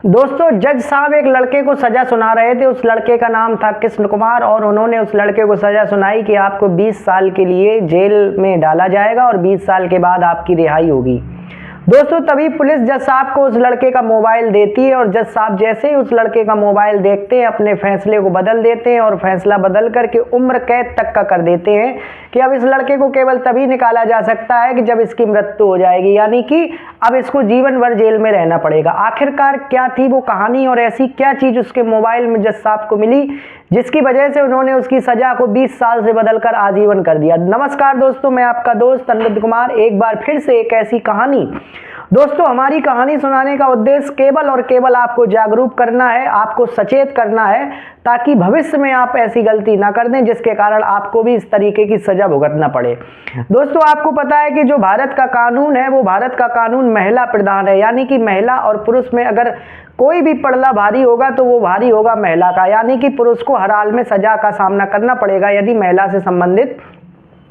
दोस्तों, जज साहब एक लड़के को सजा सुना रहे थे। उस लड़के का नाम था कृष्ण कुमार और उन्होंने उस लड़के को सजा सुनाई कि आपको 20 साल के लिए जेल में डाला जाएगा और 20 साल के बाद आपकी रिहाई होगी। दोस्तों, तभी पुलिस जज साहब को उस लड़के का मोबाइल देती है और जज साहब जैसे ही उस लड़के का मोबाइल देखते हैं अपने फैसले को बदल देते हैं और फैसला बदल करके उम्र कैद तक का कर देते हैं कि अब इस लड़के को केवल तभी निकाला जा सकता है कि जब इसकी मृत्यु हो जाएगी, यानी कि अब इसको जीवन भर जेल में रहना पड़ेगा। आखिरकार क्या थी वो कहानी और ऐसी क्या चीज उसके मोबाइल में जज साहब को मिली जिसकी वजह से उन्होंने उसकी सजा को 20 साल से बदलकर आजीवन कर दिया। नमस्कार दोस्तों, मैं आपका दोस्त अनिरुद्ध कुमार एक बार फिर से एक ऐसी कहानी। दोस्तों, हमारी कहानी सुनाने का उद्देश्य केवल और केवल आपको जागरूक करना है, आपको सचेत करना है ताकि भविष्य में आप ऐसी गलती ना कर दें जिसके कारण आपको भी इस तरीके की सजा भुगतना पड़े। दोस्तों, आपको पता है कि जो भारत का कानून है वो भारत का कानून महिला प्रधान है, यानी कि महिला और पुरुष में अगर कोई भी पड़ला भारी होगा तो वो भारी होगा महिला का, यानी कि पुरुष को हर हाल में सजा का सामना करना पड़ेगा यदि महिला से संबंधित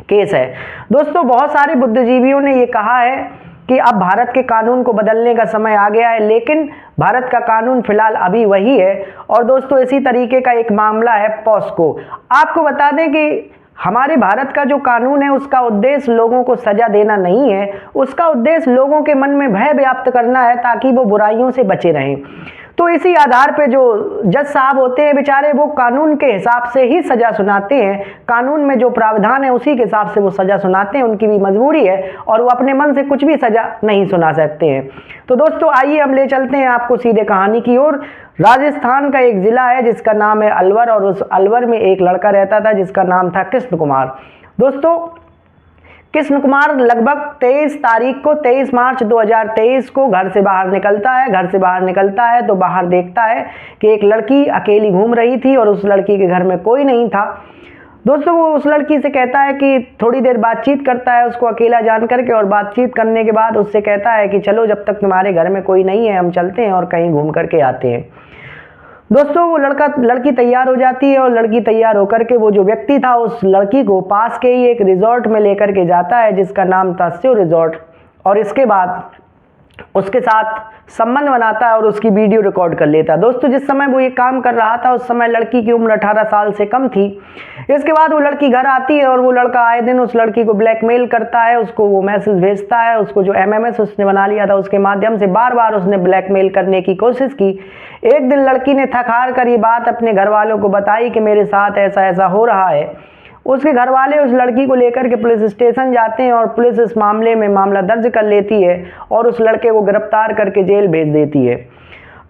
केस है। दोस्तों, बहुत सारे बुद्धिजीवियों ने ये कहा है कि अब भारत के कानून को बदलने का समय आ गया है, लेकिन भारत का कानून फिलहाल अभी वही है। और दोस्तों, इसी तरीके का एक मामला है पॉस्को। आपको बता दें कि हमारे भारत का जो कानून है उसका उद्देश्य लोगों को सजा देना नहीं है, उसका उद्देश्य लोगों के मन में भय व्याप्त करना है ताकि वो बुराइयों से बचे रहें। तो इसी आधार पे जो जज साहब होते हैं बेचारे वो कानून के हिसाब से ही सजा सुनाते हैं, कानून में जो प्रावधान है उसी के हिसाब से वो सजा सुनाते हैं। उनकी भी मजबूरी है और वो अपने मन से कुछ भी सजा नहीं सुना सकते हैं। तो दोस्तों, आइए हम ले चलते हैं आपको सीधे कहानी की ओर। राजस्थान का एक जिला है जिसका नाम है अलवर और उस अलवर में एक लड़का रहता था जिसका नाम था कृष्ण कुमार। दोस्तों, कृष्ण कुमार लगभग 23 मार्च 2023 को घर से बाहर निकलता है। घर से बाहर निकलता है तो बाहर देखता है कि एक लड़की अकेली घूम रही थी और उस लड़की के घर में कोई नहीं था। दोस्तों, वो उस लड़की से कहता है कि थोड़ी देर बातचीत करता है उसको अकेला जान करके, और बातचीत करने के बाद उससे कहता है कि चलो जब तक तुम्हारे घर में कोई नहीं है हम चलते हैं और कहीं घूम करके आते हैं। दोस्तों, वो लड़की तैयार हो जाती है और लड़की तैयार होकर के वो जो व्यक्ति था उस लड़की को पास के ही एक रिजॉर्ट में लेकर के जाता है जिसका नाम था शिव रिजॉर्ट, और इसके बाद उसके साथ संबंध बनाता है और उसकी वीडियो रिकॉर्ड कर लेता है। दोस्तों, जिस समय वो ये काम कर रहा था उस समय लड़की की उम्र 18 साल से कम थी। इसके बाद वो लड़की घर आती है और वो लड़का आए दिन उस लड़की को ब्लैकमेल करता है, उसको वो मैसेज भेजता है, उसको जो MMS उसने बना लिया था उसके माध्यम से बार बार उसने ब्लैकमेल करने की कोशिश की। एक दिन लड़की ने थक हार कर ये बात अपने घर वालों को बताई कि मेरे साथ ऐसा ऐसा हो रहा है। उसके घर वाले उस लड़की को लेकर के पुलिस स्टेशन जाते हैं और पुलिस इस मामले में मामला दर्ज कर लेती है और उस लड़के को गिरफ्तार करके जेल भेज देती है।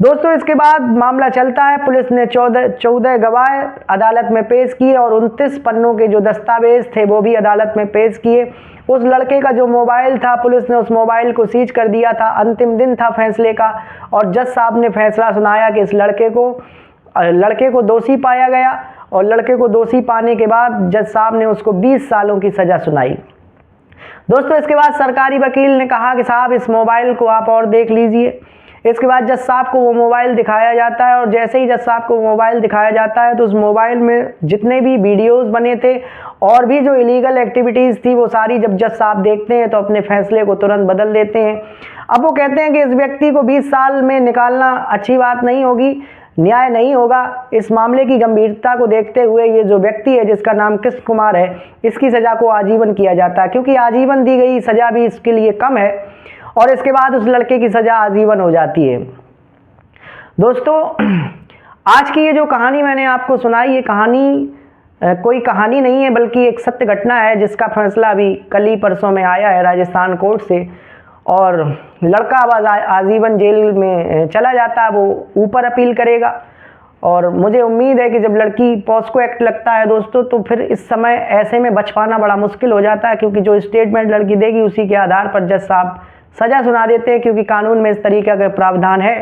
दोस्तों, इसके बाद मामला चलता है। पुलिस ने 14 गवाह अदालत में पेश किए और 29 पन्नों के जो दस्तावेज थे वो भी अदालत में पेश किए। उस लड़के का जो मोबाइल था पुलिस ने उस मोबाइल को सीज कर दिया था। अंतिम दिन था फैसले का और जज साहब ने फैसला सुनाया कि इस लड़के को दोषी पाया गया और लड़के को दोषी पाने के बाद जज साहब ने उसको 20 सालों की सजा सुनाई। दोस्तों, इसके बाद सरकारी वकील ने कहा कि साहब इस मोबाइल को आप और देख लीजिए। इसके बाद जज साहब को वो मोबाइल दिखाया जाता है और जैसे ही जज साहब को मोबाइल दिखाया जाता है तो उस मोबाइल में जितने भी वीडियोस बने थे और भी जो इलीगल एक्टिविटीज़ थी वो सारी जब जज साहब देखते हैं तो अपने फैसले को तुरंत बदल देते हैं। अब वो कहते हैं कि इस व्यक्ति को 20 साल में निकालना अच्छी बात नहीं होगी, न्याय नहीं होगा। इस मामले की गंभीरता को देखते हुए ये जो व्यक्ति है जिसका नाम कृष्ण कुमार है इसकी सज़ा को आजीवन किया जाता है, क्योंकि आजीवन दी गई सज़ा भी इसके लिए कम है और इसके बाद उस लड़के की सज़ा आजीवन हो जाती है। दोस्तों, आज की ये जो कहानी मैंने आपको सुनाई ये कहानी कोई कहानी नहीं है बल्कि एक सत्य घटना है जिसका फैसला अभी कल ही परसों में आया है राजस्थान कोर्ट से, और लड़का अब आजीवन जेल में चला जाता है। वो ऊपर अपील करेगा और मुझे उम्मीद है कि जब लड़की पॉस्को एक्ट लगता है दोस्तों तो फिर इस समय ऐसे में बच पाना बड़ा मुश्किल हो जाता है, क्योंकि जो स्टेटमेंट लड़की देगी उसी के आधार पर जज साहब सजा सुना देते हैं, क्योंकि कानून में इस तरीके का प्रावधान है।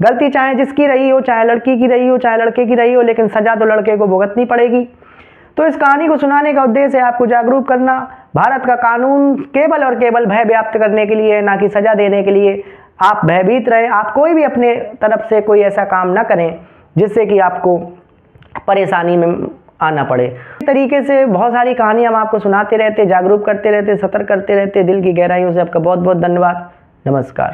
गलती चाहे जिसकी रही हो, चाहे लड़की की रही हो चाहे लड़के की रही हो, लेकिन सजा तो लड़के को भुगतनी पड़ेगी। तो इस कहानी को सुनाने का उद्देश्य है आपको जागरूक करना। भारत का कानून केवल और केवल भय व्याप्त करने के लिए, ना कि सजा देने के लिए। आप भयभीत रहें, आप कोई भी अपने तरफ से कोई ऐसा काम ना करें जिससे कि आपको परेशानी में आना पड़े। इस तरीके से बहुत सारी कहानियाँ हम आपको सुनाते रहते, जागरूक करते रहते, सतर्क करते रहते। दिल की गहराइयों से आपका बहुत बहुत धन्यवाद। नमस्कार।